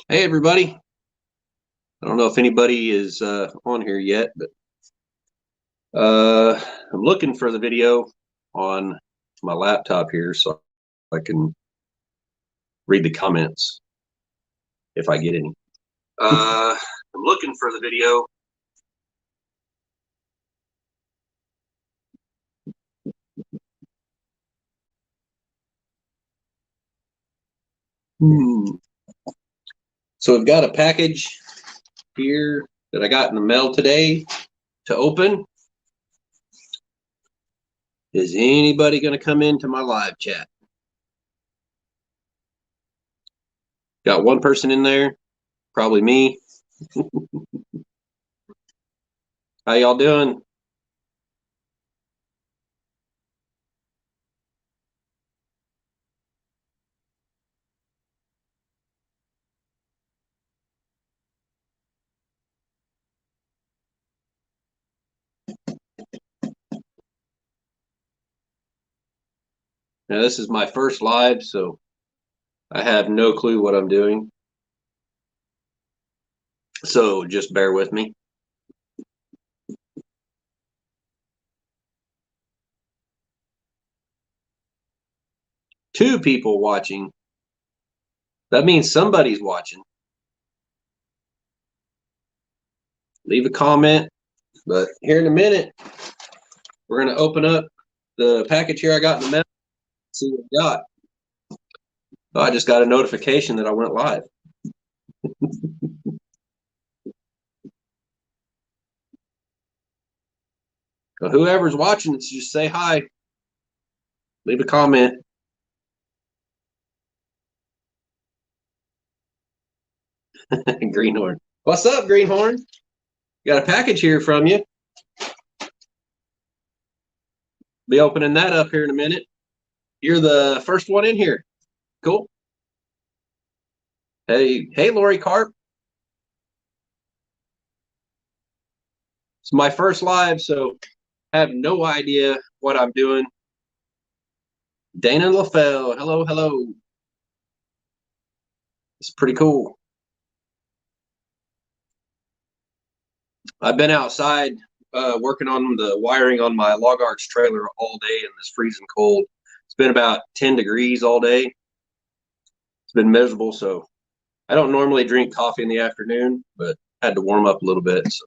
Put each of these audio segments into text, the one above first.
Hey everybody. I don't know if anybody is on here yet, but I'm looking for the video on my laptop here so I can read the comments if I get any. I'm looking for the video. Hmm. So we've got a package here that I got in the mail today to open. Is anybody going to come into my live chat? Got one person in there, probably me. How y'all doing? Now, this is my first live, so I have no clue what I'm doing. So just bear with me. Two people watching. That means somebody's watching. Leave a comment. But here in a minute, we're going to open up the package here I got in the mail. See what we got. Oh, I just got a notification that I went live. So whoever's watching, just say hi. Leave a comment. Greenhorn. What's up, Greenhorn? Got a package here from you. Be opening that up here in a minute. You're the first one in here. Cool. Hey, Lori Carp. It's my first live, so I have no idea what I'm doing. Dana LaFell. Hello. It's pretty cool. I've been outside working on the wiring on my log arch trailer all day in this freezing cold. It's been about 10 degrees all day. It's been miserable, so I don't normally drink coffee in the afternoon, but had to warm up a little bit. So.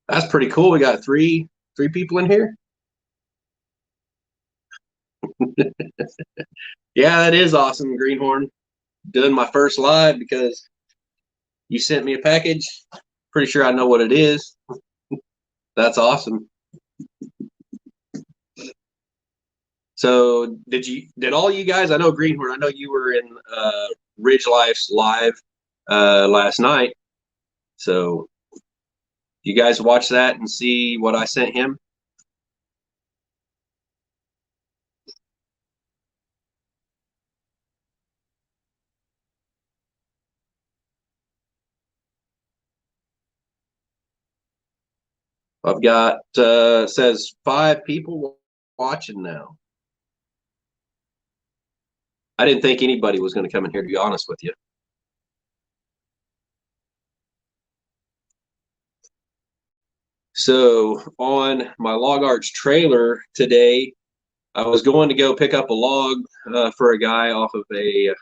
That's pretty cool. We got three people in here. Yeah, that is awesome, Greenhorn. Doing my first live because you sent me a package. Pretty sure I know what it is. That's awesome. So did all you guys, I know Greenhorn, I know you were in Ridge Life's live last night. So you guys watch that and see what I sent him? I've got says 5 people watching now. I didn't think anybody was going to come in here, to be honest with you. So on my log arch trailer today, I was going to go pick up a log for a guy off of a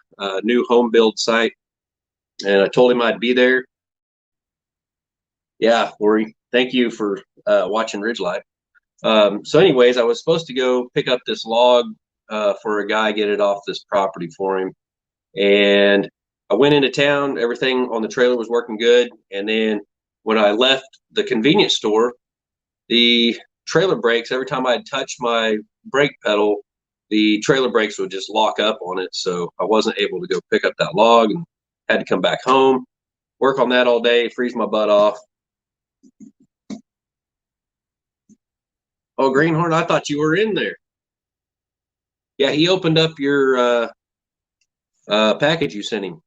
new home build site, and I told him I'd be there. Yeah, Lori, thank you for watching Ridge Life. So anyways, I was supposed to go pick up this log for a guy, get it off this property for him. And I went into town, everything on the trailer was working good. And then when I left the convenience store, the trailer brakes, every time I'd touch my brake pedal, the trailer brakes would just lock up on it. So I wasn't able to go pick up that log and had to come back home, work on that all day, freeze my butt off. Oh, Greenhorn, I thought you were in there. Yeah, he opened up your package you sent him.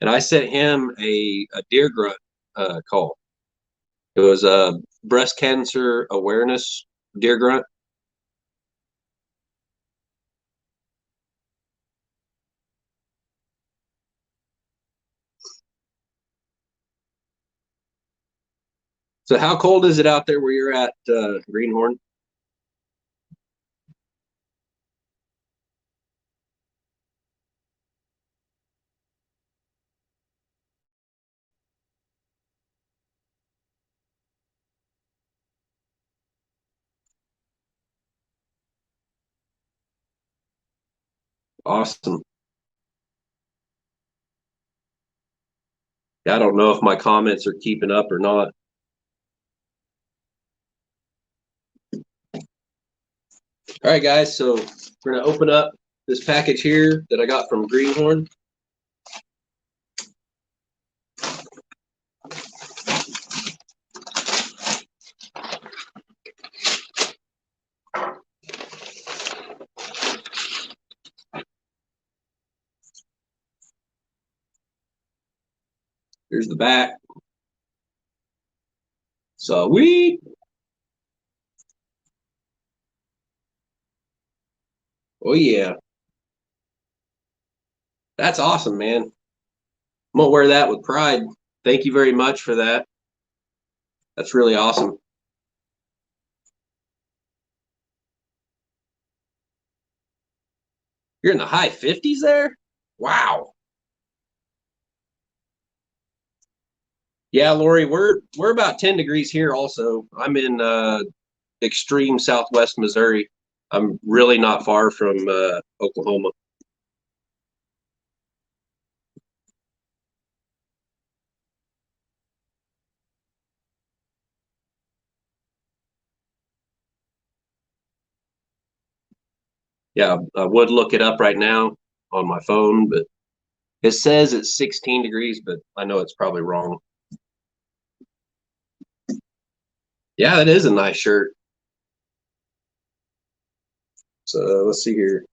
And I sent him a deer grunt call. It was a breast cancer awareness deer grunt. So how cold is it out there where you're at, Greenhorn? Awesome. I don't know if my comments are keeping up or not. All right, guys. So we're gonna open up this package here that I got from Greenhorn. Here's the back. Sweet. Oh yeah. That's awesome, man. I'm gonna wear that with pride. Thank you very much for that. That's really awesome. You're in the high 50s there? Wow. Yeah, Lori, we're about 10 degrees here also. I'm in extreme southwest Missouri. I'm really not far from Oklahoma. Yeah, I would look it up right now on my phone, but it says it's 16 degrees, but I know it's probably wrong. Yeah, that is a nice shirt. So let's see here.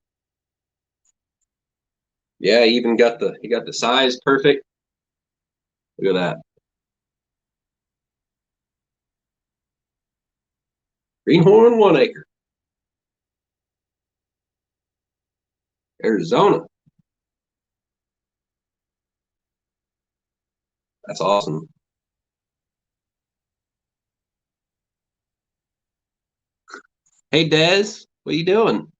Yeah, he got the size perfect. Look at that. Greenhorn 1 acre, Arizona. That's awesome. Hey Dez, what are you doing?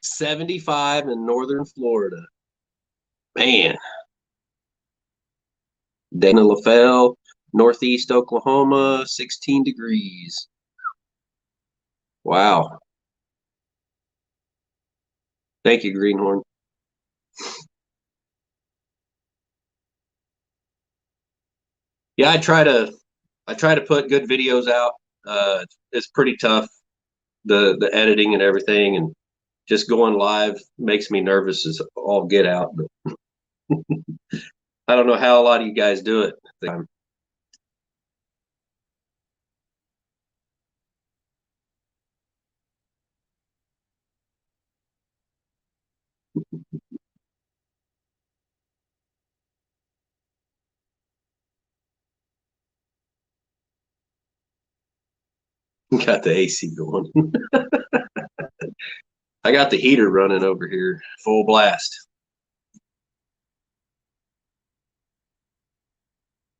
75 in northern Florida. Man, Dana LaFell, northeast Oklahoma, 16 degrees. Wow. Thank you, Greenhorn. Yeah, I try to put good videos out. It's pretty tough, the editing and everything, and just going live makes me nervous as all get out. But I don't know how a lot of you guys do it. Got the AC going. I got the heater running over here, full blast.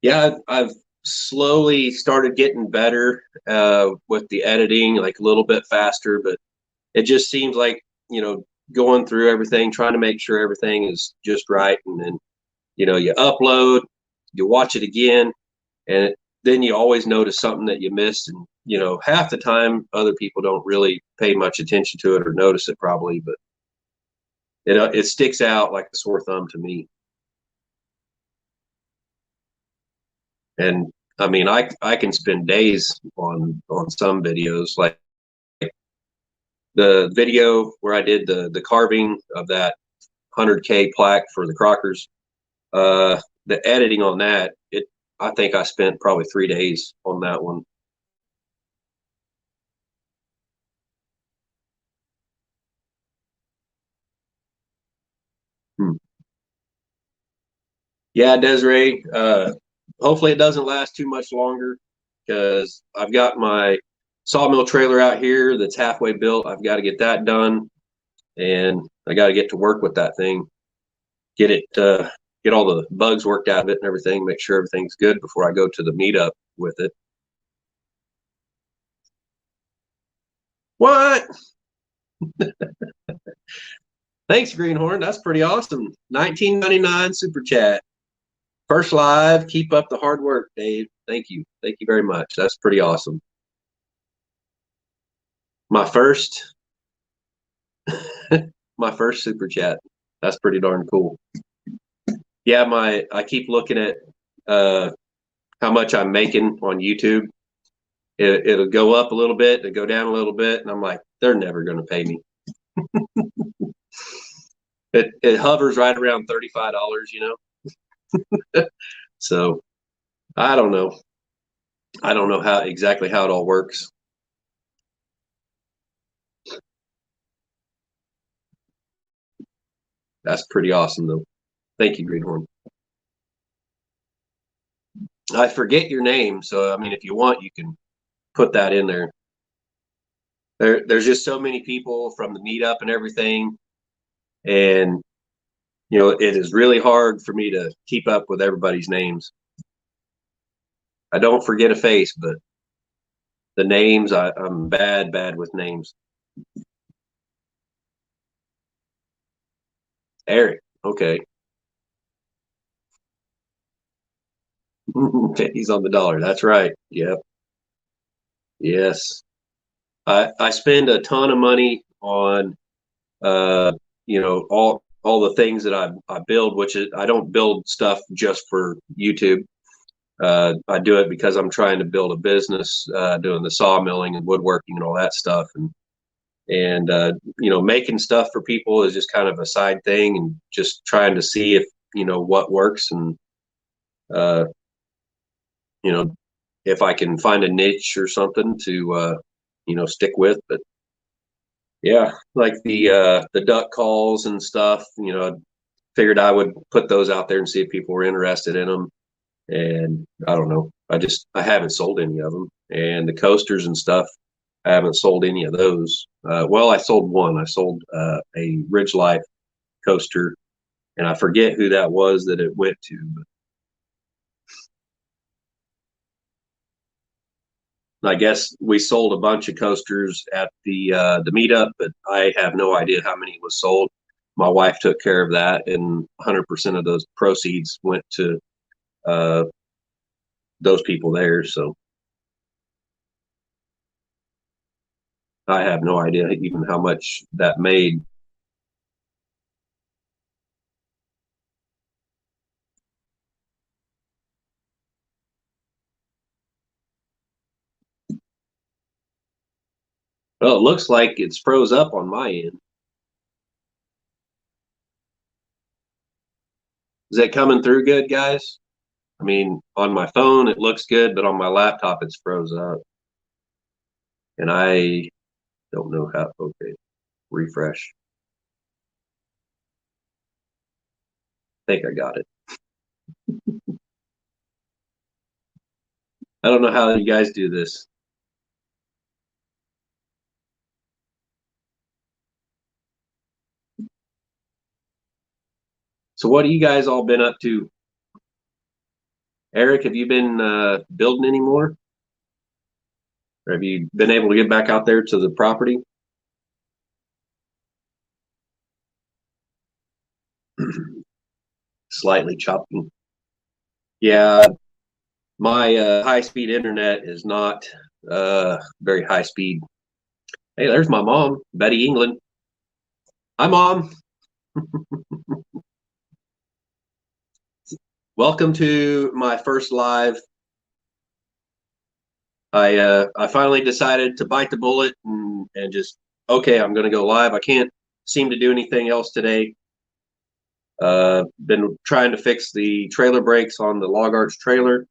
Yeah, I've slowly started getting better with the editing, like a little bit faster, but it just seems like, going through everything, trying to make sure everything is just right. And then, you upload, you watch it again, and then you always notice something that you missed. And, half the time, other people don't really pay much attention to it or notice it probably, but it sticks out like a sore thumb to me. And I mean, I can spend days on some videos, like the video where I did the carving of that 100K plaque for the Crockers. The editing on that, I think I spent probably 3 days on that one. Hmm. Yeah, Desiree. Hopefully it doesn't last too much longer because I've got my sawmill trailer out here that's halfway built. I've got to get that done, and I got to get to work with that thing, get it, get all the bugs worked out of it and everything, make sure everything's good before I go to the meetup with it. What? Thanks, Greenhorn. That's pretty awesome. 1999 super chat. First live. Keep up the hard work, Dave. Thank you. Thank you very much. That's pretty awesome. My first my first super chat. That's pretty darn cool. Yeah, I keep looking at how much I'm making on YouTube. It'll go up a little bit, it'll go down a little bit, and I'm like, they're never going to pay me. It hovers right around $35, you know. So I don't know. I don't know how exactly how it all works. That's pretty awesome, though. Thank you, Greenhorn. I forget your name, so I mean, if you want, you can put that in there. There's just so many people from the meetup and everything, and you know, it is really hard for me to keep up with everybody's names. I don't forget a face, but the names, I'm bad with names. Eric, okay. He's on the dollar. That's right. Yep. Yes. I spend a ton of money on you know, all the things that I build, which is I don't build stuff just for YouTube. I do it because I'm trying to build a business, doing the sawmilling and woodworking and all that stuff, and you know, making stuff for people is just kind of a side thing, and just trying to see if you know what works, and uh, you know, if I can find a niche or something to you know, stick with. But yeah, like the duck calls and stuff, you know, I figured I would put those out there and see if people were interested in them. And I don't know, I haven't sold any of them. And the coasters and stuff, I haven't sold any of those. Well, I sold one. I sold a Ridge Life coaster, and I forget who that was that it went to. But I guess we sold a bunch of coasters at the meetup, but I have no idea how many was sold. My wife took care of that, and 100% of those proceeds went to uh, those people there. So I have no idea even how much that made. Well, it looks like it's froze up on my end. Is that coming through good, guys? I mean, on my phone it looks good, but on my laptop it's froze up. And I don't know how. Okay, refresh. I think I got it. I don't know how you guys do this. So what have you guys all been up to? Eric, have you been building anymore? Or have you been able to get back out there to the property? Slightly choppy. Yeah, my high-speed internet is not very high speed. Hey, there's my mom, Betty England. Hi, Mom. Welcome to my first live. I finally decided to bite the bullet and just okay, I'm going to go live. I can't seem to do anything else today. Been trying to fix the trailer brakes on the Log Arch trailer.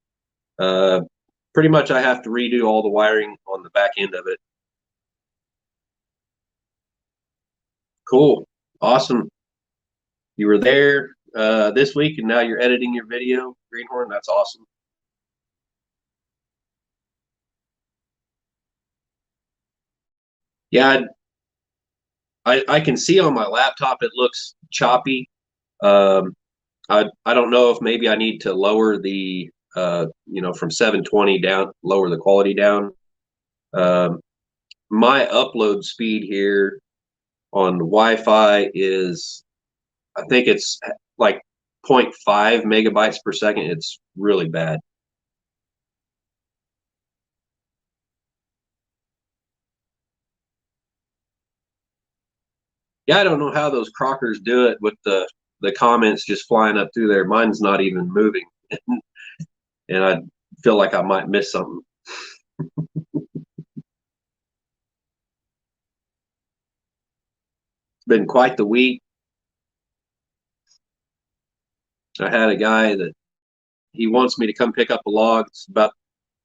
Pretty much I have to redo all the wiring on the back end of it. Cool. Awesome. You were there this week and now you're editing your video, Greenhorn. That's awesome. Yeah, I can see on my laptop it looks choppy. Um, I don't know if maybe I need to lower the you know, from 720 down, lower the quality down. Um, my upload speed here on Wi-Fi is, I think it's like 0.5 megabytes per second. It's really bad. Yeah, I don't know how those Crockers do it with the comments just flying up through there. Mine's not even moving, and I feel like I might miss something. It's been quite the week. I had a guy that he wants me to come pick up a log. It's about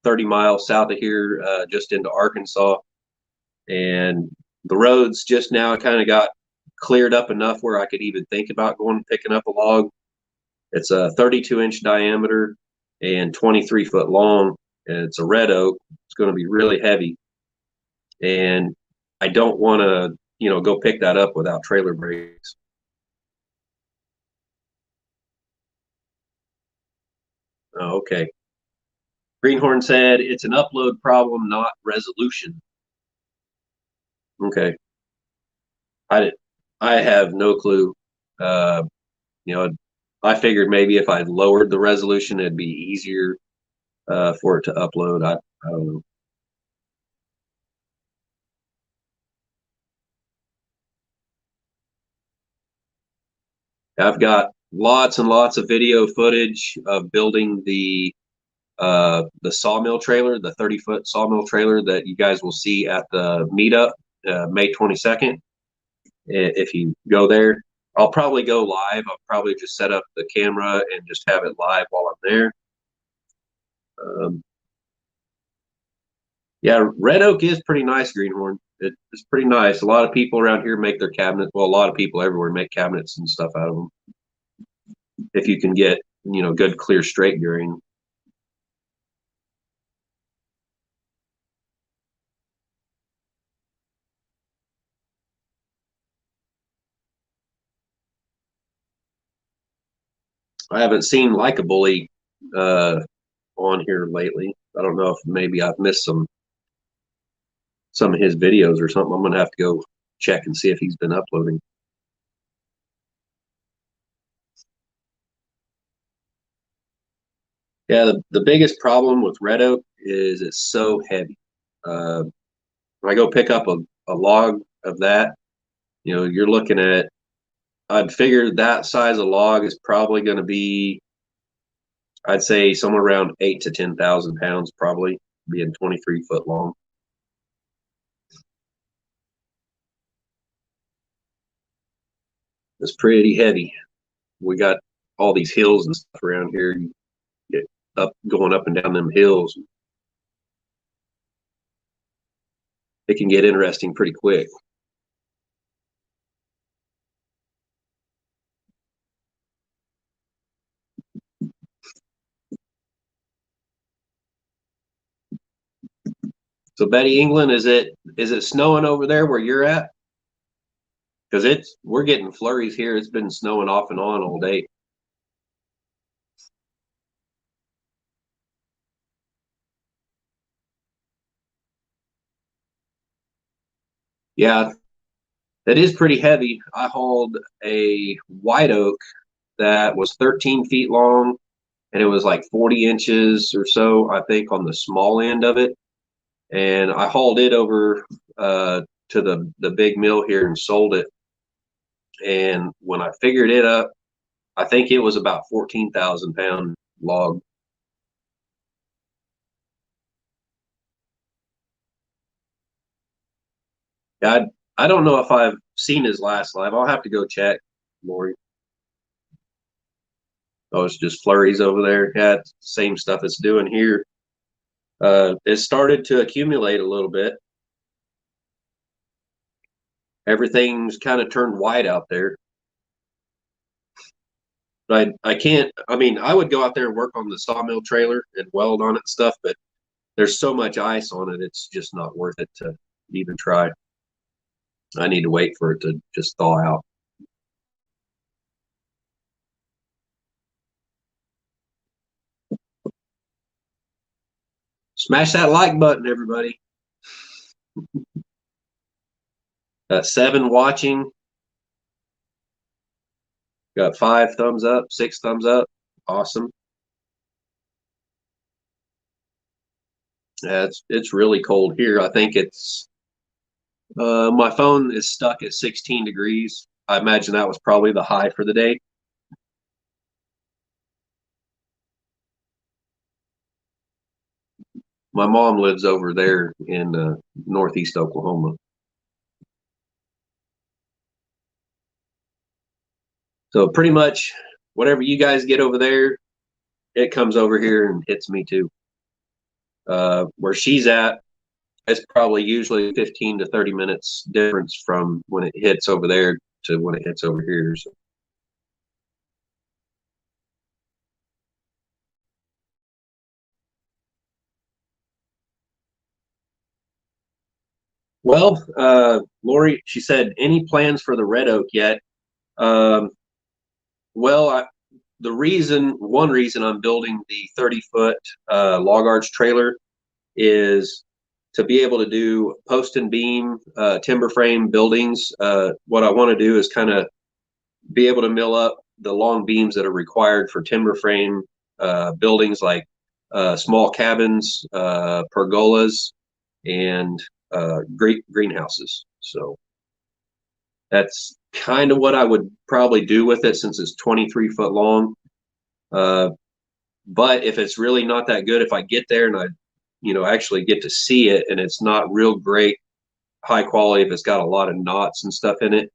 30 miles south of here, just into Arkansas, and the roads just now kind of got cleared up enough where I could even think about going and picking up a log. It's a 32-inch diameter and 23-foot long, and it's a red oak. It's going to be really heavy, and I don't want to, go pick that up without trailer brakes. Oh, okay. Greenhorn said it's an upload problem, not resolution. Okay. I I have no clue. Uh, you know, I figured maybe if I lowered the resolution, it'd be easier for it to upload. I don't know. I've got lots and lots of video footage of building the sawmill trailer, the 30-foot sawmill trailer that you guys will see at the meetup, May 22nd. If you go there, I'll probably go live. I'll probably just set up the camera and just have it live while I'm there. Um, yeah, red oak is pretty nice, Greenhorn. It's pretty nice. A lot of people around here make their cabinets. Well, a lot of people everywhere make cabinets and stuff out of them. If you can get, good clear straight grain. I haven't seen like a bully on here lately. I don't know if maybe I've missed some of his videos or something. I'm gonna have to go check and see if he's been uploading. Yeah, the biggest problem with red oak is it's so heavy. Uh, when I go pick up a log of that, you're looking at, I'd figure that size of log is probably going to be, I'd say somewhere around 8 to 10,000 pounds, probably being 23-foot long. It's pretty heavy. We got all these hills and stuff around here. You get going up and down them hills. It can get interesting pretty quick. So Betty England, is it snowing over there where you're at? Because we're getting flurries here. It's been snowing off and on all day. Yeah, that is pretty heavy. I hauled a white oak that was 13 feet long, and it was like 40 inches or so, I think, on the small end of it. And I hauled it over to the big mill here and sold it. And when I figured it up, I think it was about 14,000 pound log. I I don't know if I've seen his last live. I'll have to go check, Lori. Oh, it's just flurries over there. Yeah, it's the same stuff it's doing here. It started to accumulate a little bit. Everything's kind of turned white out there. But I can't. I mean, I would go out there and work on the sawmill trailer and weld on it and stuff, but there's so much ice on it, it's just not worth it to even try. I need to wait for it to just thaw out. Smash that like button, everybody. 7 watching. Got 5 thumbs up, 6 thumbs up. Awesome. Yeah, it's really cold here. I think it's my phone is stuck at 16 degrees. I imagine that was probably the high for the day. My mom lives over there in northeast Oklahoma. So pretty much whatever you guys get over there, it comes over here and hits me too. Where she's at, it's probably usually 15 to 30 minutes difference from when it hits over there to when it hits over here. So. Well, Lori, she said, any plans for the red oak yet? Um, well, one reason I'm building the 30-foot log arch trailer is to be able to do post and beam timber frame buildings. What I want to do is kind of be able to mill up the long beams that are required for timber frame buildings like small cabins, pergolas, and greenhouses. So that's kind of what I would probably do with it since it's 23 foot long. Uh, but if it's really not that good, if I get there and I, actually get to see it and it's not real great high quality, if it's got a lot of knots and stuff in it,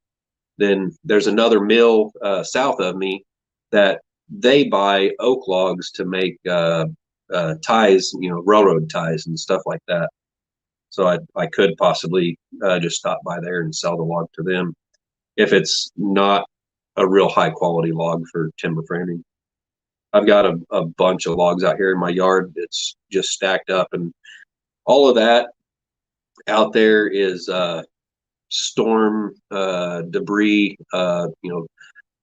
then there's another mill south of me that they buy oak logs to make ties, railroad ties and stuff like that. So I could possibly just stop by there and sell the log to them if it's not a real high quality log for timber framing. I've got a bunch of logs out here in my yard. It's just stacked up, and all of that out there is storm debris,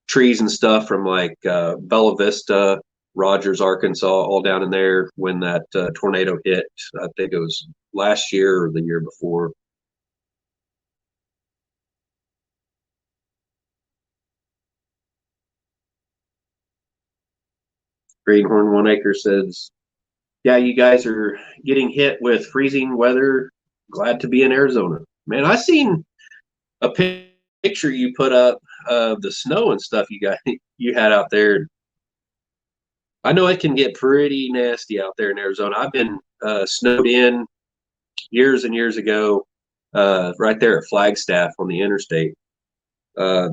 trees and stuff from like Bella Vista, Rogers, Arkansas, all down in there when that tornado hit. I think it was last year or the year before. Greenhorn One Acre says, "Yeah, you guys are getting hit with freezing weather. Glad to be in Arizona." Man, I seen a picture you put up of the snow and stuff you had out there. I know it can get pretty nasty out there in Arizona. I've been snowed in years and years ago, right there at Flagstaff on the interstate. Uh,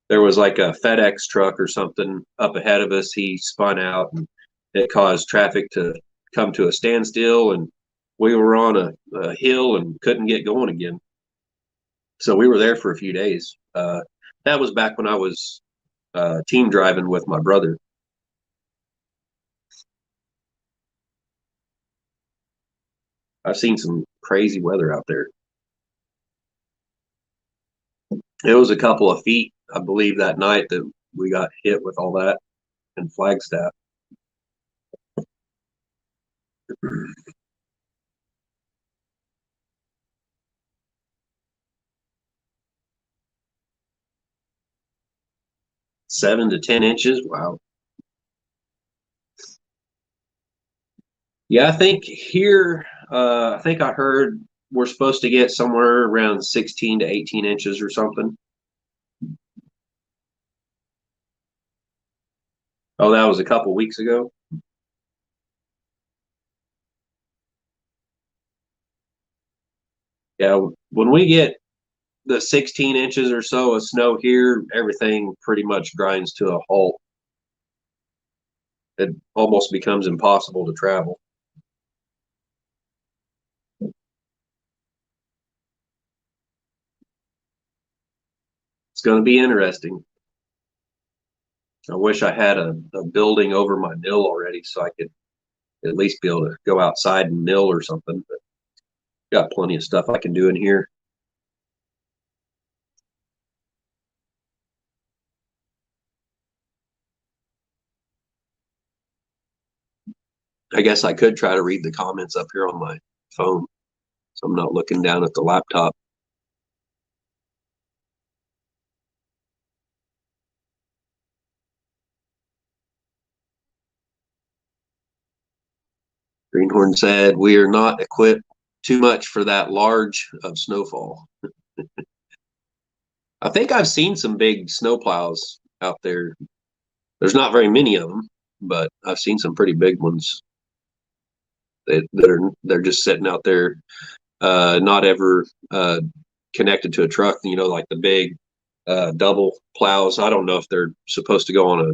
there was like a FedEx truck or something up ahead of us. He spun out and it caused traffic to come to a standstill, and we were on a hill and couldn't get going again. So we were there for a few days. That was back when I was team driving with my brother. I've seen some crazy weather out there. It was a couple of feet, I believe, that night that we got hit with all that in Flagstaff. 7 to 10 inches. Wow. Yeah, I think here, I think I heard we're supposed to get somewhere around 16 to 18 inches or something. Oh, that was a couple weeks ago. Yeah, when we get the 16 inches or so of snow here, everything pretty much grinds to a halt. It almost becomes impossible to travel. It's going to be interesting. I wish I had a building over my mill already so I could at least be able to go outside and mill or something. But got plenty of stuff I can do in here. I guess I could try to read the comments up here on my phone, so I'm not looking down at the laptop. Greenhorn said, we are not equipped too much for that large of snowfall. I think I've seen some big snowplows out there. There's not very many of them, but I've seen some pretty big ones they're just sitting out there, not ever connected to a truck. You know, like the big double plows. I don't know if they're supposed to go on a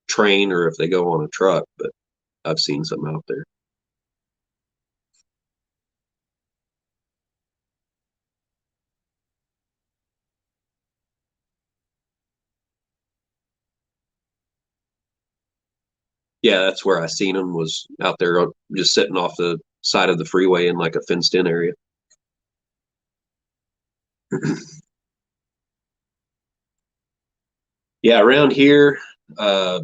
train or if they go on a truck, but I've seen some out there. Yeah, that's where I seen them, was out there just sitting off the side of the freeway in like a fenced in area. Yeah, around here, uh,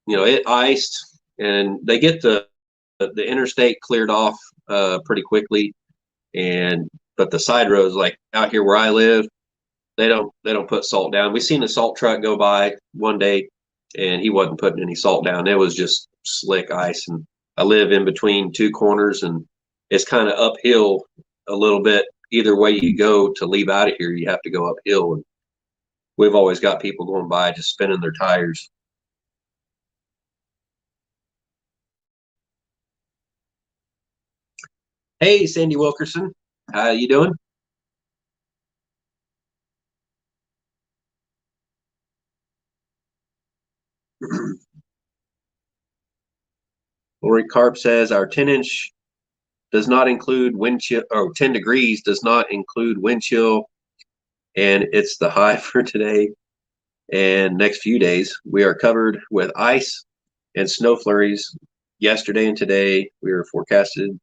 it iced, and they get the interstate cleared off pretty quickly, and but the side roads, like out here where I live, they don't put salt down. We seen a salt truck go by one day, and he wasn't putting any salt down. It was just slick ice, and I live in between two corners, and it's kind of uphill a little bit. Either way you go to leave out of here, you have to go uphill, and we've always got people going by just spinning their tires. Hey, Sandy Wilkerson, how you doing? Lori Carp says our 10-inch does not include wind chill, or 10 degrees does not include wind chill, and it's the high for today and next few days. We are covered with ice and snow flurries. Yesterday and today, we are forecasted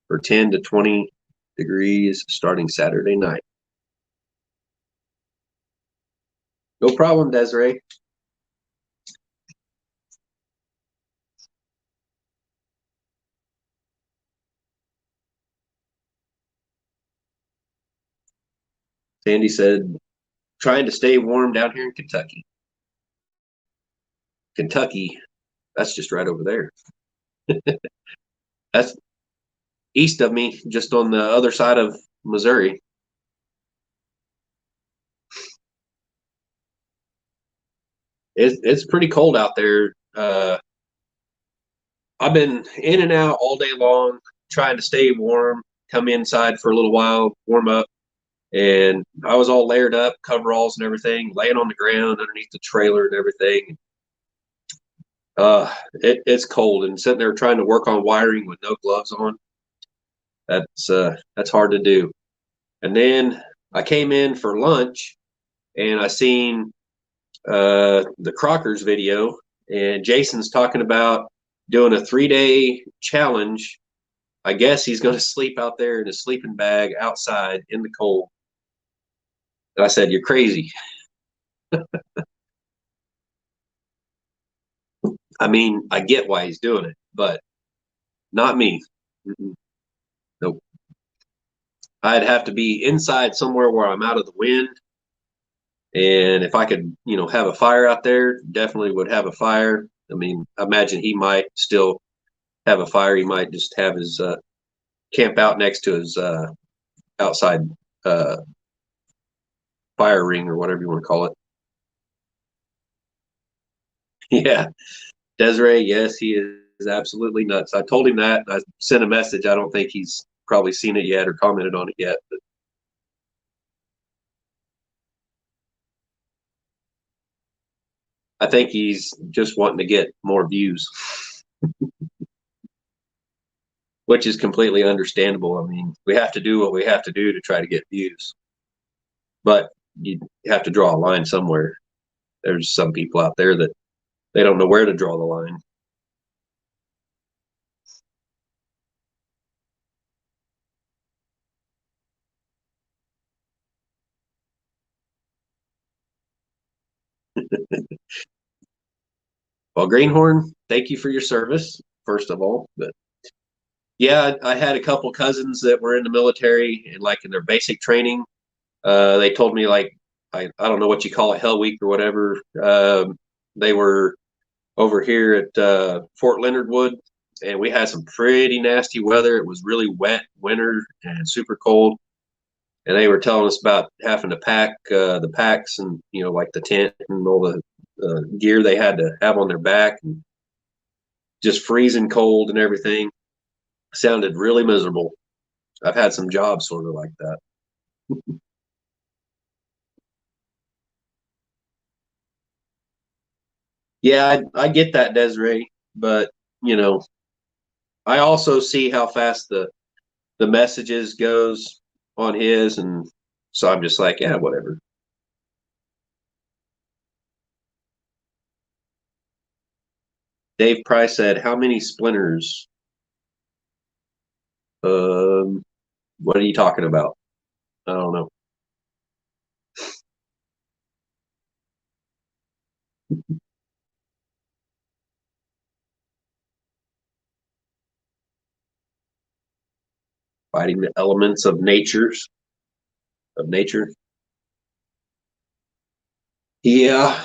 for 10 to 20 degrees starting Saturday night. No problem, Desiree. Sandy said, trying to stay warm down here in Kentucky. Kentucky, that's just right over there. That's east of me, just on the other side of Missouri. It's pretty cold out there. I've been in and out all day long, trying to stay warm, come inside for a little while, warm up. And I was all layered up, coveralls and everything, laying on the ground underneath the trailer and everything. It's cold, and sitting there trying to work on wiring with no gloves on. That's hard to do. And then I came in for lunch, and I seen the Crockers video, and Jason's talking about doing a 3-day challenge. I guess he's going to sleep out there in a sleeping bag outside in the cold. And I said, "You're crazy." I mean, I get why he's doing it, but not me. Mm-mm. Nope. I'd have to be inside somewhere where I'm out of the wind. And if I could, have a fire out there, definitely would have a fire. I mean, I imagine he might still have a fire. He might just have his camp out next to his outside uh, fire ring or whatever you want to call it. Yeah, Desiree, yes, he is absolutely nuts. I told him that. I sent a message. I don't think he's probably seen it yet or commented on it yet. But I think he's just wanting to get more views, which is completely understandable. I mean, we have to do what we have to do to try to get views, but you have to draw a line somewhere. There's some people out there that they don't know where to draw the line. Well, Greenhorn, thank you for your service, first of all. But yeah, I had a couple cousins that were in the military, and like in their basic training, they told me, like, I don't know what you call it, Hell Week or whatever. They were over here at Fort Leonard Wood, and we had some pretty nasty weather. It was really wet winter and super cold. And they were telling us about having to pack the packs and like the tent and all the gear they had to have on their back, and just freezing cold and everything. Sounded really miserable. I've had some jobs sort of like that. Yeah, I get that, Desiree, but you know, I also see how fast the messages goes on his, and so I'm just like, yeah, whatever. Dave Price said, "How many splinters? Um, what are you talking about? I don't know. Fighting the elements of nature. Yeah,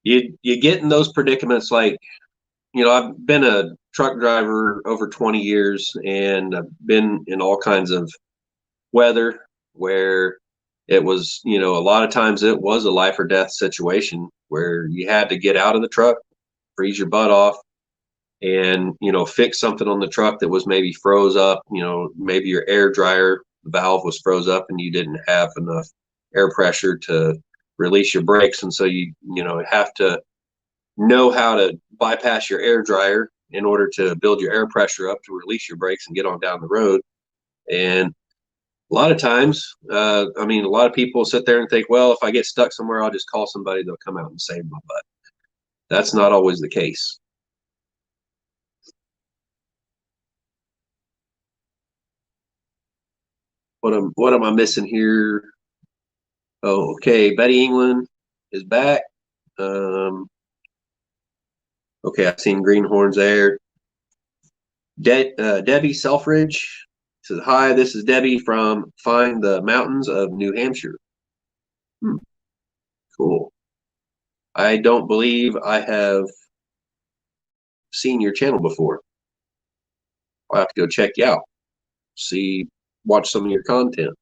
you get in those predicaments like I've been a truck driver over 20 years, and I've been in all kinds of weather where it was, a lot of times it was a life or death situation where you had to get out of the truck, freeze your butt off, and, fix something on the truck that was maybe froze up. Maybe your air dryer valve was froze up and you didn't have enough air pressure to release your brakes. And so you have to know how to bypass your air dryer in order to build your air pressure up to release your brakes and get on down the road. And a lot of times, a lot of people sit there and think, well, if I get stuck somewhere, I'll just call somebody, they'll come out and save my butt. That's not always the case. What am I missing here? Oh, okay. Betty England is back. Um, okay, I've seen greenhorns there. Debbie Selfridge says, "Hi, this is Debbie from Find the Mountains of New Hampshire." Hmm, cool. I don't believe I have seen your channel before. I'll have to go check you out. See, watch some of your content.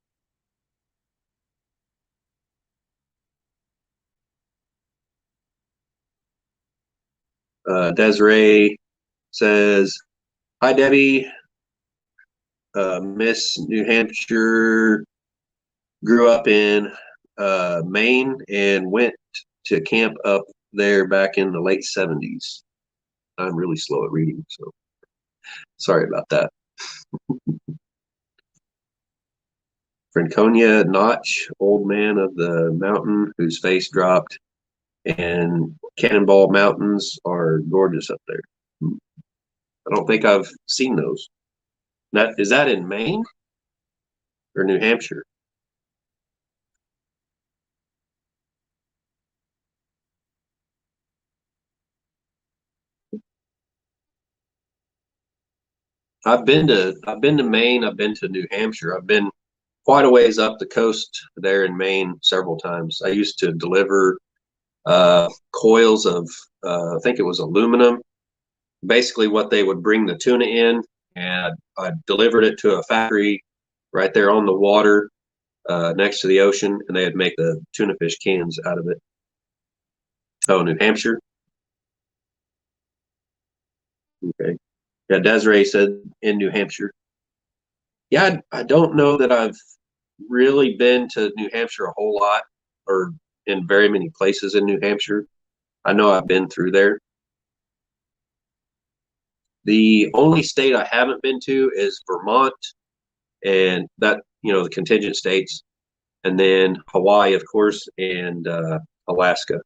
Desiree says, "Hi, Debbie. Miss New Hampshire. Grew up in Maine and went to camp up there back in the late 70s." I'm really slow at reading, so sorry about that. Franconia Notch, old man of the mountain whose face dropped, and Cannonball Mountains are gorgeous up there. I don't think I've seen those. That is that in Maine or New Hampshire? I've been to Maine. I've been to New Hampshire. I've been quite a ways up the coast there in Maine several times. I used to deliver coils of I think it was aluminum. Basically, what they would bring the tuna in, and I delivered it to a factory right there on the water next to the ocean, and they'd make the tuna fish cans out of it. Oh, New Hampshire. Okay. Yeah, Desiree said in New Hampshire. Yeah, I don't know that I've really been to New Hampshire a whole lot or in very many places in New Hampshire. I know I've been through there. The only state I haven't been to is Vermont, and that, the contingent states, and then Hawaii, of course, and Alaska.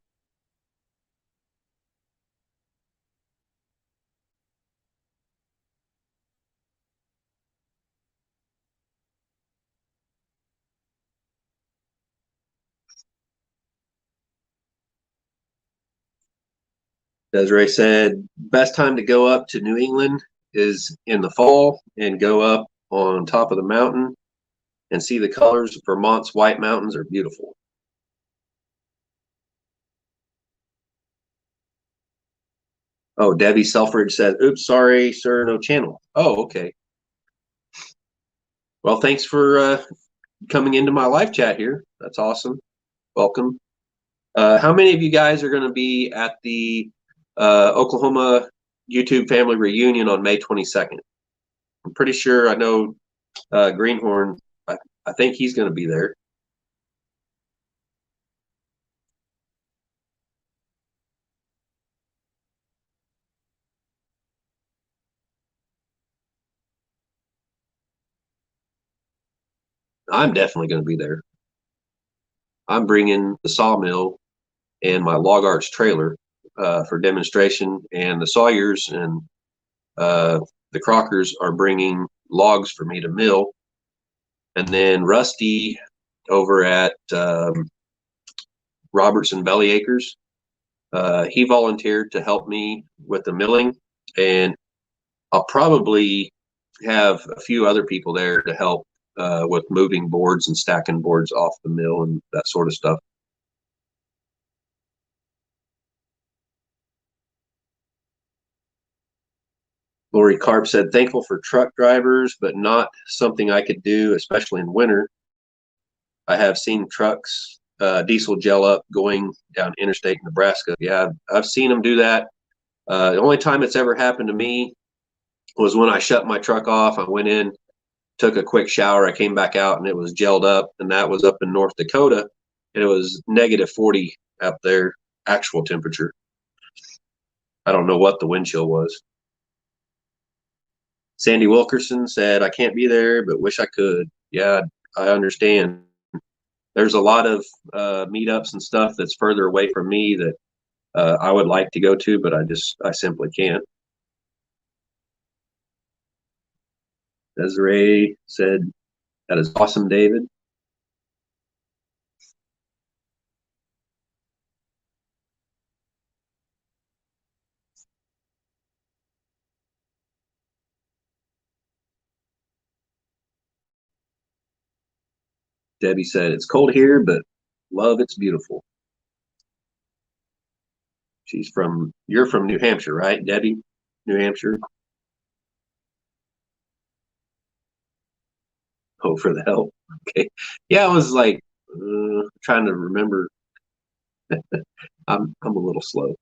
Desiree said, best time to go up to New England is in the fall and go up on top of the mountain and see the colors. Vermont's White Mountains are beautiful. Oh, Debbie Selfridge said, "Oops, sorry, sir, no channel." Oh, okay. Well, thanks for coming into my live chat here. That's awesome. Welcome. How many of you guys are going to be at the Oklahoma YouTube family reunion on May 22nd? I'm pretty sure I know Greenhorn. I think he's going to be there. I'm definitely going to be there. I'm bringing the sawmill and my log arts trailer for demonstration, and the Sawyers and the Crockers are bringing logs for me to mill. And then Rusty over at Robertson Belly Acres, he volunteered to help me with the milling, and I'll probably have a few other people there to help with moving boards and stacking boards off the mill and that sort of stuff. Lori Carp said, "Thankful for truck drivers, but not something I could do, especially in winter. I have seen trucks, diesel gel up going down interstate Nebraska. Yeah, I've seen them do that. The only time it's ever happened to me was when I shut my truck off. I went in, took a quick shower. I came back out and it was gelled up, and that was up in North Dakota. And it was -40 out there, actual temperature. I don't know what the wind chill was." Sandy Wilkerson said, "I can't be there, but wish I could." Yeah, I understand. There's a lot of meetups and stuff that's further away from me that I would like to go to, but I simply can't. Desiree said, "That is awesome, David." Debbie said, "It's cold here, but love, it's beautiful." You're from New Hampshire, right, Debbie? New Hampshire? Oh, for the help. Okay. Yeah, I was like trying to remember. I'm a little slow.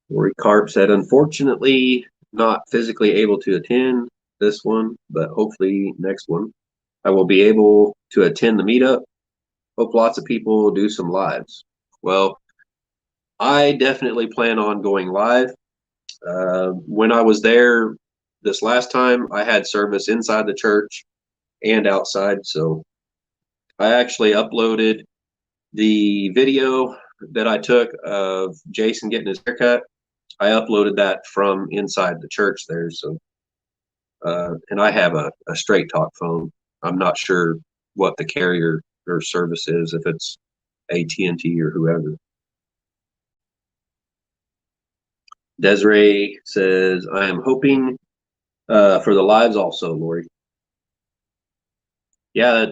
Lori Carp said, "Unfortunately, not physically able to attend this one, but hopefully next one. I will be able to attend the meetup. Hope lots of people do some lives." Well, I definitely plan on going live. When I was there this last time, I had service inside the church and outside. So I actually uploaded the video that I took of Jason getting his haircut. I uploaded that from inside the church there. So, and I have a straight talk phone. I'm not sure what the carrier or service is, if it's AT&T or whoever. Desiree says, "I am hoping for the lives also, Lori." Yeah,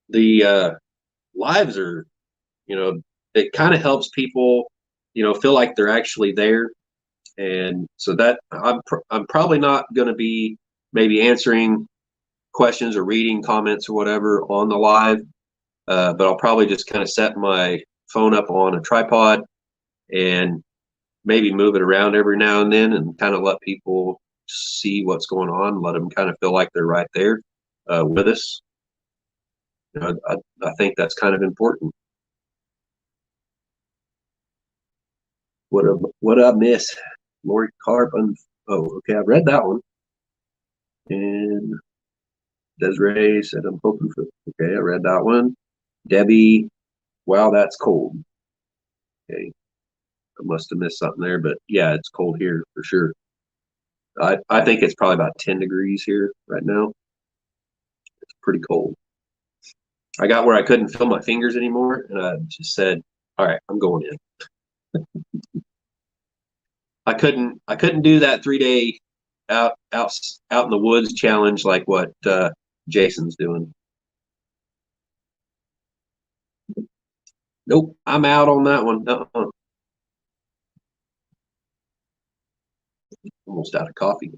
the lives are, it kind of helps people, feel like they're actually there. And so that I'm probably not going to be maybe answering questions or reading comments or whatever on the live, but I'll probably just kind of set my phone up on a tripod and maybe move it around every now and then and kind of let people see what's going on, let them kind of feel like they're right there with us. I think that's kind of important. What I miss? Lori Carp. Oh, okay. I read that one. And Desiree said, "I'm hoping for." Okay, I read that one. Debbie, "Wow, that's cold." Okay, I must have missed something there, but yeah, it's cold here for sure. I think it's probably about 10 degrees here right now. It's pretty cold. I got where I couldn't feel my fingers anymore, and I just said, "All right, I'm going in." I couldn't do that 3 day out in the woods challenge like what Jason's doing. Nope, I'm out on that one. Almost out of coffee.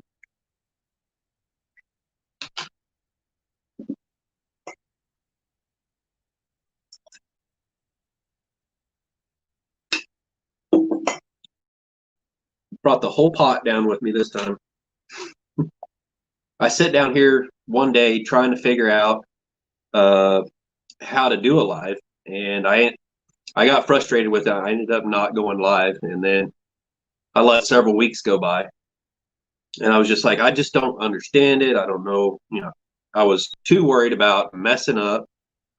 Brought the whole pot down with me this time. I sit down here one day trying to figure out uh, how to do a live, and I got frustrated with it. I ended up not going live, and then I let several weeks go by, and I was just like, I just don't understand it. I don't know, I was too worried about messing up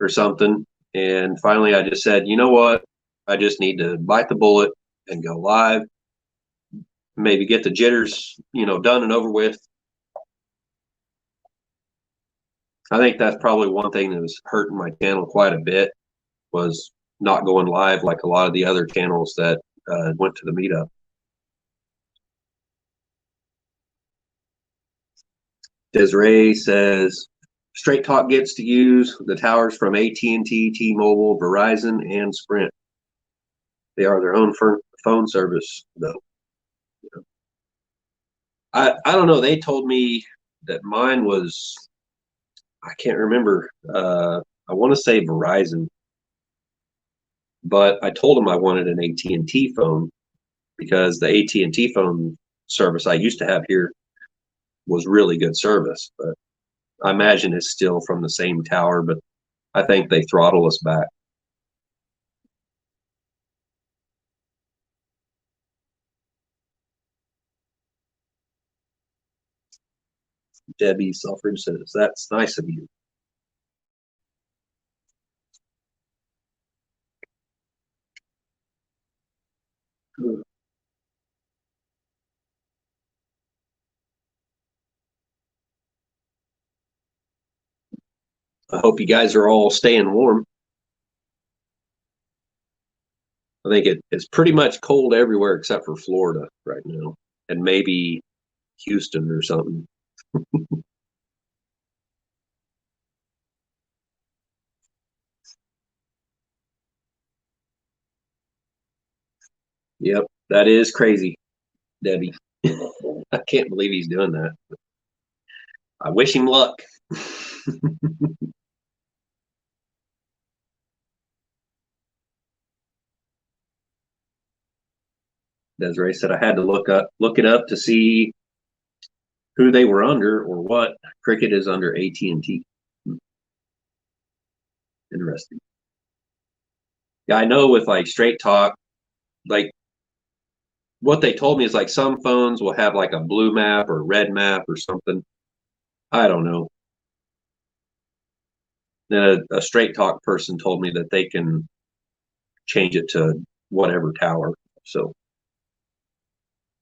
or something, and finally I just said, you know what? I just need to bite the bullet and go live. Maybe get the jitters, done and over with. I think that's probably one thing that was hurting my channel quite a bit was not going live like a lot of the other channels that went to the meetup. Desiree says, Straight Talk gets to use the towers from AT&T, T-Mobile, Verizon, and Sprint. They are their own phone service, though. I don't know. They told me that mine was, I can't remember. I want to say Verizon, but I told them I wanted an AT&T phone because the AT&T phone service I used to have here was really good service. But I imagine it's still from the same tower, but I think they throttle us back. Debbie Selfridge says, that's nice of you. I hope you guys are all staying warm. I think it's pretty much cold everywhere except for Florida right now, and maybe Houston or something. Yep, that is crazy, Debbie. I can't believe he's doing that. I wish him luck. Desiree said I had to look it up to see who they were under or what. Cricket is under AT&T. Interesting. Yeah, I know with like Straight Talk, like what they told me is like some phones will have like a blue map or red map or something. I don't know. Then a Straight Talk person told me that they can change it to whatever tower. So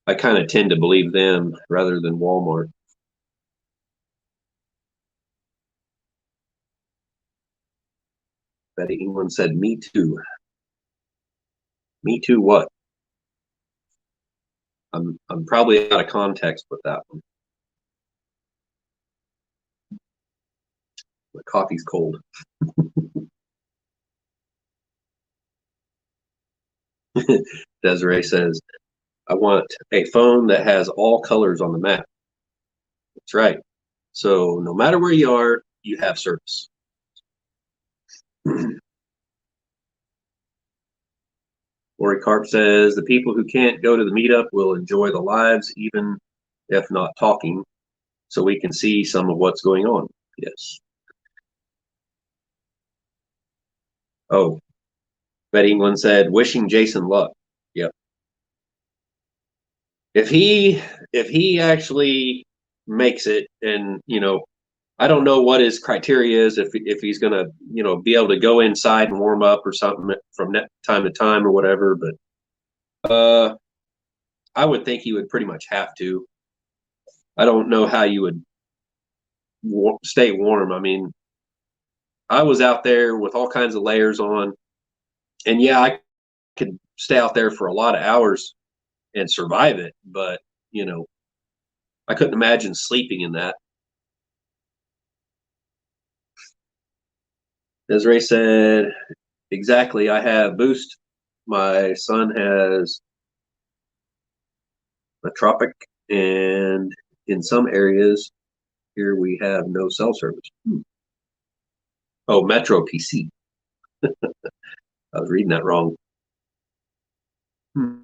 I kind of tend to believe them rather than Walmart. Betty England said, "Me too." Me too. What? I'm probably out of context with that one. The coffee's cold. Desiree says, I want a phone that has all colors on the map. That's right. So no matter where you are, you have service. Lori Carp says, the people who can't go to the meetup will enjoy the lives, even if not talking, so we can see some of what's going on. Yes. Oh, Betty England said, wishing Jason luck. Yep. If he actually makes it, and I don't know what his criteria is, if he's gonna be able to go inside and warm up or something from time to time or whatever, but I would think he would pretty much have to. I don't know how you would stay warm. I mean, I was out there with all kinds of layers on, and yeah, I could stay out there for a lot of hours and survive it, but I couldn't imagine sleeping in that. Desiree said, Exactly. I have Boost. My son has a Tropic, and in some areas here we have no cell service. Oh, Metro PC. I was reading that wrong. Hmm.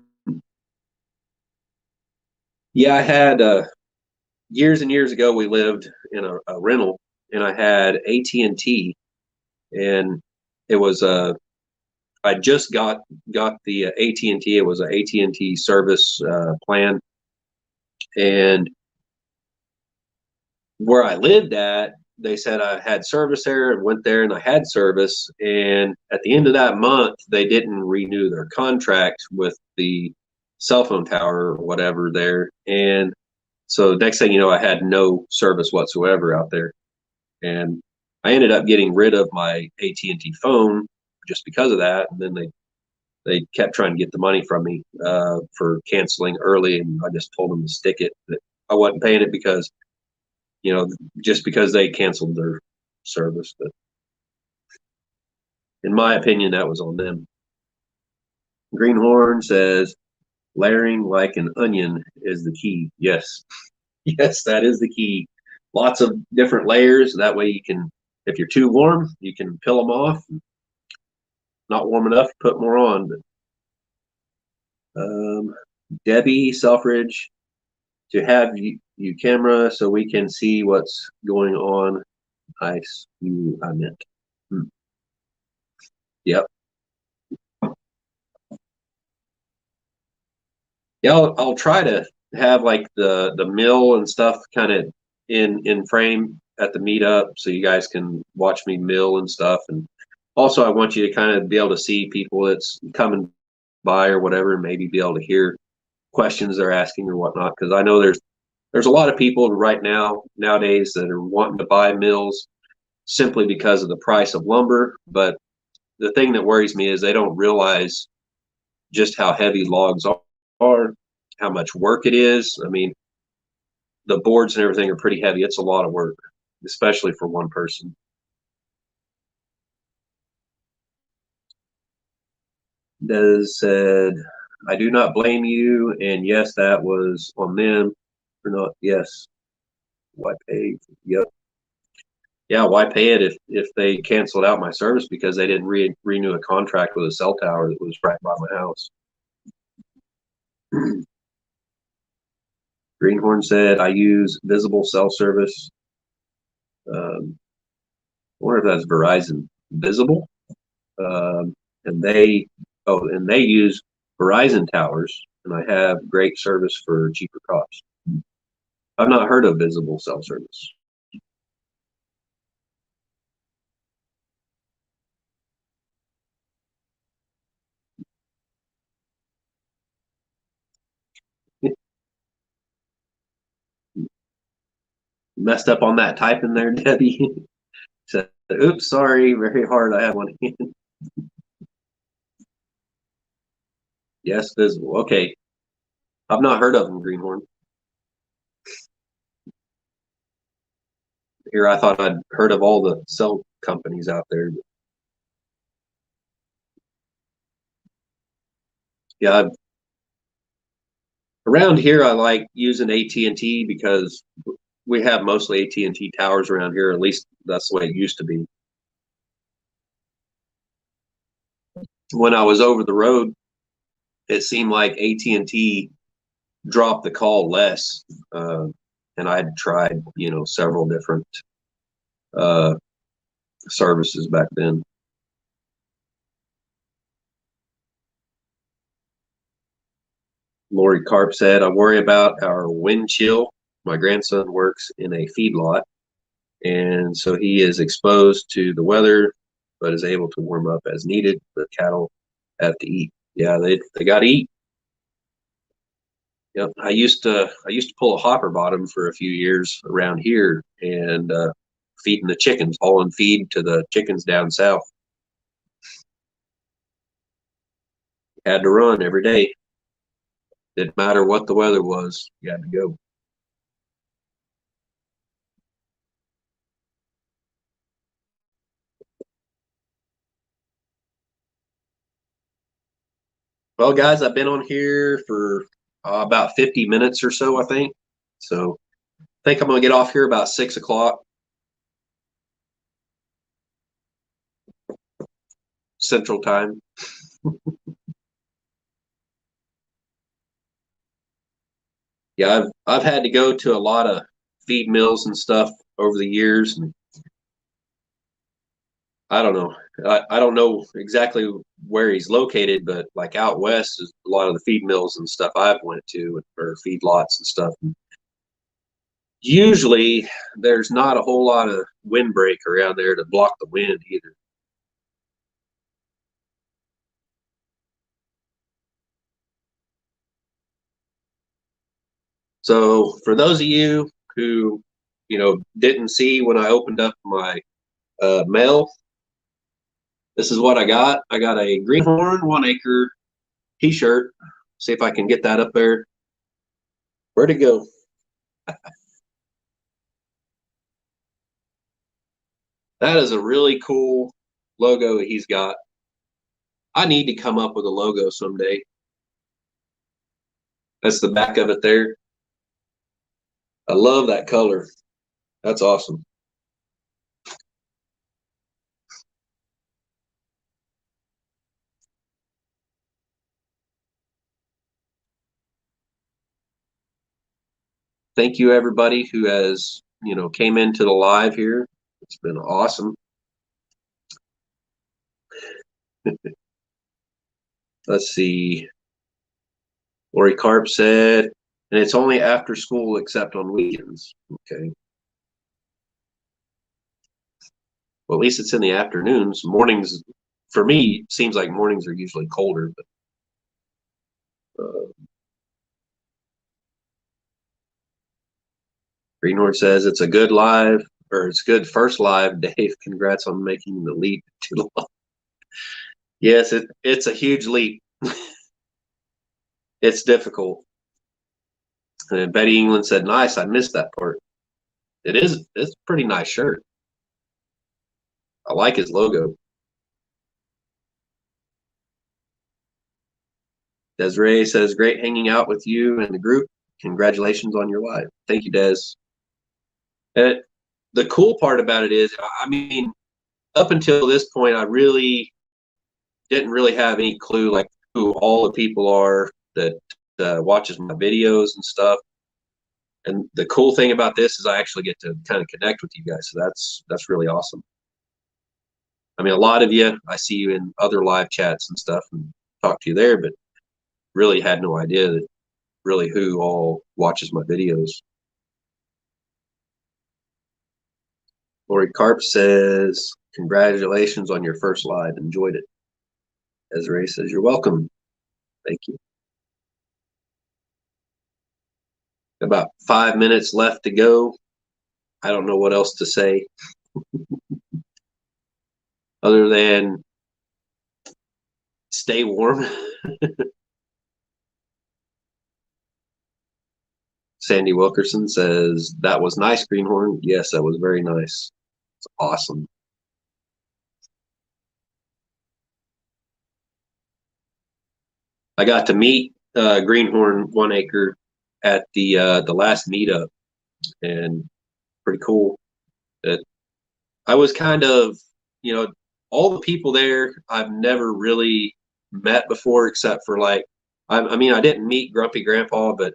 Yeah, I had years and years ago. We lived in a rental, and I had AT&T, and it was I just got the AT&T. It was an AT&T service plan, and where I lived at, they said I had service there and went there and I had service. And at the end of that month, they didn't renew their contract with the cell phone tower or whatever there. And so next thing you know, I had no service whatsoever out there. And I ended up getting rid of my AT&T phone just because of that. And then they kept trying to get the money from me for canceling early, and I just told them to stick it. That I wasn't paying it because just because they canceled their service. But in my opinion, that was on them. Greenhorn says layering like an onion is the key. Yes, yes, that is the key. Lots of different layers. That way you can, if you're too warm, you can peel them off. Not warm enough, put more on. But Debbie Selfridge, to have you camera so we can see what's going on. I meant. Hmm. Yep. Yeah, I'll try to have like the mill and stuff kind of in frame at the meetup so you guys can watch me mill and stuff. And also I want you to kind of be able to see people that's coming by or whatever, and maybe be able to hear questions they're asking or whatnot, because I know there's a lot of people right now nowadays that are wanting to buy mills simply because of the price of lumber. But the thing that worries me is they don't realize just how heavy logs are, how much work it is. I mean, the boards and everything are pretty heavy. It's a lot of work, especially for one person. Des said, I do not blame you. And yes, that was on them or not. Yes. Why pay? Yep. Yeah. Why pay it if they canceled out my service because they didn't renew a contract with a cell tower that was right by my house? Greenhorn said, I use Visible Cell Service. I wonder if that's Verizon. Visible? Um, and they use Verizon towers, and I have great service for cheaper cost. I've not heard of Visible Cell Service. Messed up on that typing there, Debbie. Said, oops, sorry, very hard. I have one hand. Yes, Visible. Okay, I've not heard of them, Greenhorn. Here, I thought I'd heard of all the cell companies out there. Yeah, around here, I like using AT&T because we have mostly AT&T towers around here. At least that's the way it used to be. When I was over the road, it seemed like AT&T dropped the call less, uh, and I'd tried several different uh, services back then. Lori Carp said, I worry about our wind chill. My grandson works in a feedlot, and so he is exposed to the weather, but is able to warm up as needed. The cattle have to eat. Yeah, they got to eat. Yep. I used to pull a hopper bottom for a few years around here, and feeding the chickens, hauling feed to the chickens down south. Had to run every day. Didn't matter what the weather was, you had to go. Well, guys, I've been on here for about 50 minutes or so, I think. So I think I'm going to get off here about 6 o'clock Central Time. Yeah, I've had to go to a lot of feed mills and stuff over the years, and I don't know. I don't know exactly where he's located, but like out west is a lot of the feed mills and stuff I've went to, or feed lots and stuff. Usually, there's not a whole lot of windbreak around there to block the wind either. So for those of you who, didn't see when I opened up my mail, this is what I got. I got a Greenhorn 1 acre T-shirt. See if I can get that up there. Where'd it go? That is a really cool logo he's got. I need to come up with a logo someday. That's the back of it there. I love that color. That's awesome. Thank you everybody who has, came into the live here. It's been awesome. Let's see. Lori Carp said, and it's only after school except on weekends. Okay. Well, at least it's in the afternoons. Mornings, for me, seems like mornings are usually colder, but Greenhorn says it's a good live, or it's good first live. Dave, congrats on making the leap to live. Yes, it's a huge leap. It's difficult. And Betty England said, nice. I missed that part. It's a pretty nice shirt. I like his logo. Desiree says, great hanging out with you and the group. Congratulations on your live. Thank you, Des. And the cool part about it is, I mean, up until this point, I really didn't really have any clue like who all the people are that watches my videos and stuff. And the cool thing about this is I actually get to kind of connect with you guys. So that's really awesome. I mean, a lot of you, I see you in other live chats and stuff and talk to you there, but really had no idea that really who all watches my videos. Lori Carp says, congratulations on your first live. Enjoyed it. Desiree says, you're welcome. Thank you. About 5 minutes left to go. I don't know what else to say other than stay warm. Sandy Wilkerson says, that was nice, Greenhorn. Yes, that was very nice. It's awesome. I got to meet Greenhorn 1 acre at the last meetup, and pretty cool. That I was kind of, all the people there I've never really met before, except for like, I mean, I didn't meet Grumpy Grandpa, but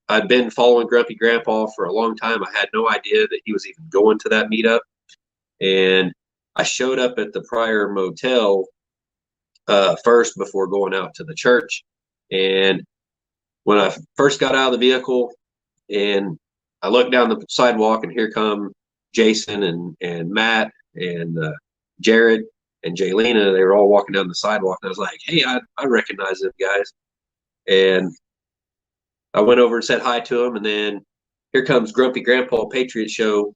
I'd been following Grumpy Grandpa for a long time. I had no idea that he was even going to that meetup, and I showed up at the Prior Motel first before going out to the church. And when I first got out of the vehicle and I looked down the sidewalk, and here come Jason and Matt and Jared and Jaylena. They were all walking down the sidewalk, and I was like, "Hey, I recognize them guys." And I went over and said hi to them, and then here comes Grumpy Grandpa Patriot Show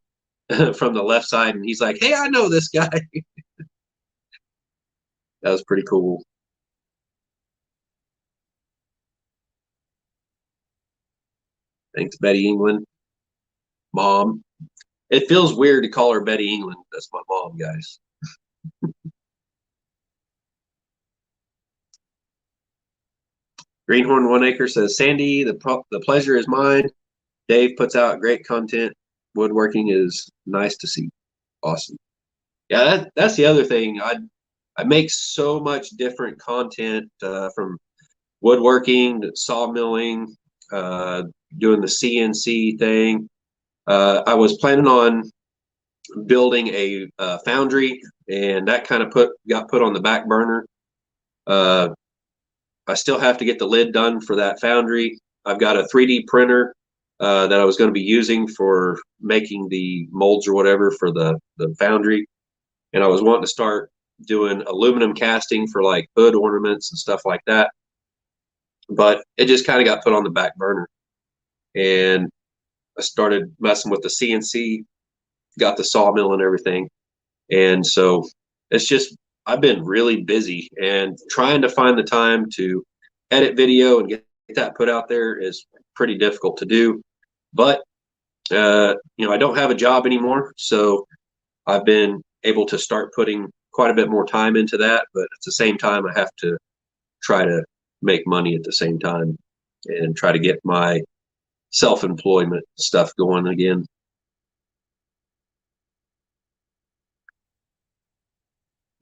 from the left side, and he's like, "Hey, I know this guy." That was pretty cool. Thanks, Betty England, Mom. It feels weird to call her Betty England. That's my mom, guys. Greenhorn 1 Acre says, Sandy, the pleasure is mine. Dave puts out great content. Woodworking is nice to see. Awesome. Yeah, that's the other thing. I make so much different content from woodworking to sawmilling, uh, doing the CNC thing. I was planning on building a foundry, and that kind of got put on the back burner. Uh, I still have to get the lid done for that foundry. I've got a 3D printer that I was going to be using for making the molds or whatever for the foundry, and I was wanting to start doing aluminum casting for like hood ornaments and stuff like that. But it just kind of got put on the back burner, and I started messing with the CNC, got the sawmill and everything, and so it's just I've been really busy and trying to find the time to edit video and get that put out there is pretty difficult to do. But I don't have a job anymore, so I've been able to start putting quite a bit more time into that. But at the same time, I have to try to make money at the same time and try to get my self-employment stuff going again.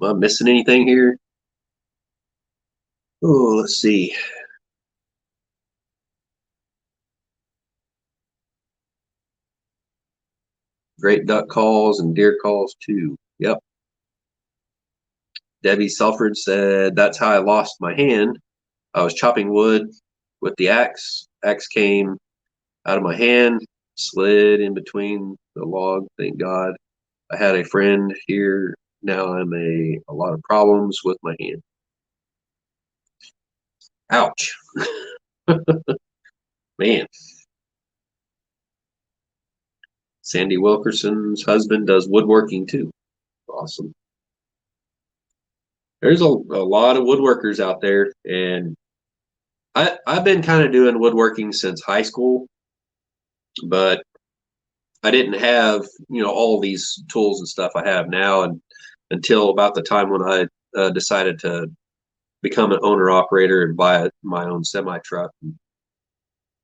Am I missing anything here? Oh, let's see. Great duck calls and deer calls too. Yep. Debbie Selford said, that's how I lost my hand. I was chopping wood with the axe. Axe came out of my hand, slid in between the log. Thank God. I had a friend here. Now I'm a lot of problems with my hand. Ouch. Man. Sandy Wilkerson's husband does woodworking too. Awesome. There's a lot of woodworkers out there, and I've been kind of doing woodworking since high school, but I didn't have all these tools and stuff I have now, and until about the time when I decided to become an owner operator and buy my own semi truck.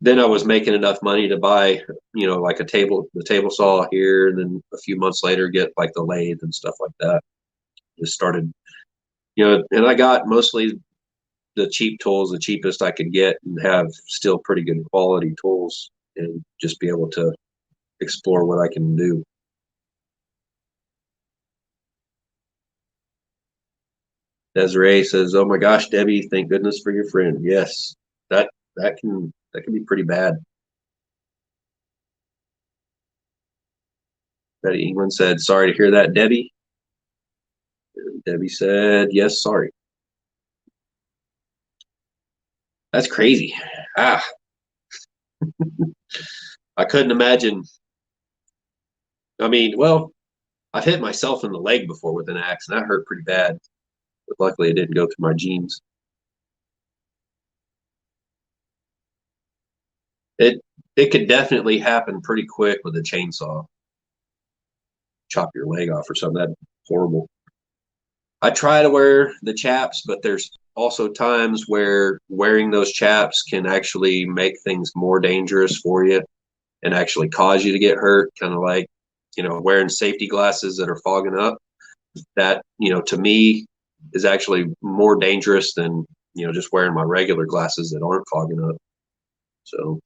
Then I was making enough money to buy like the table saw here, and then a few months later get like the lathe and stuff like that. Just started, and I got mostly the cheap tools, the cheapest I could get, and have still pretty good quality tools, and just be able to explore what I can do. Desiree says, "Oh my gosh, Debbie, thank goodness for your friend." Yes, that can be pretty bad. Betty England said, "Sorry to hear that, Debbie." And Debbie said, "Yes, sorry." That's crazy. Ah, I couldn't imagine. I mean, well, I've hit myself in the leg before with an axe, and that hurt pretty bad. But luckily, it didn't go through my jeans. It it could definitely happen pretty quick with a chainsaw. Chop your leg off or something. That's horrible. I try to wear the chaps, but there's also times where wearing those chaps can actually make things more dangerous for you and actually cause you to get hurt. Kind of like, wearing safety glasses that are fogging up. That, to me is actually more dangerous than, just wearing my regular glasses that aren't fogging up. So,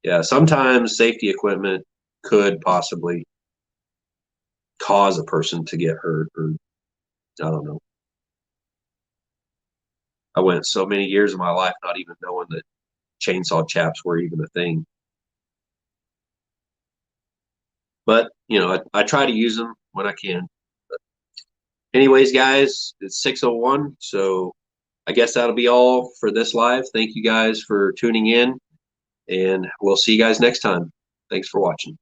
yeah, sometimes safety equipment could possibly cause a person to get hurt, or I don't know. I went so many years of my life not even knowing that chainsaw chaps were even a thing. But, I try to use them when I can. But anyways, guys, it's 6:01. So I guess that'll be all for this live. Thank you guys for tuning in, and we'll see you guys next time. Thanks for watching.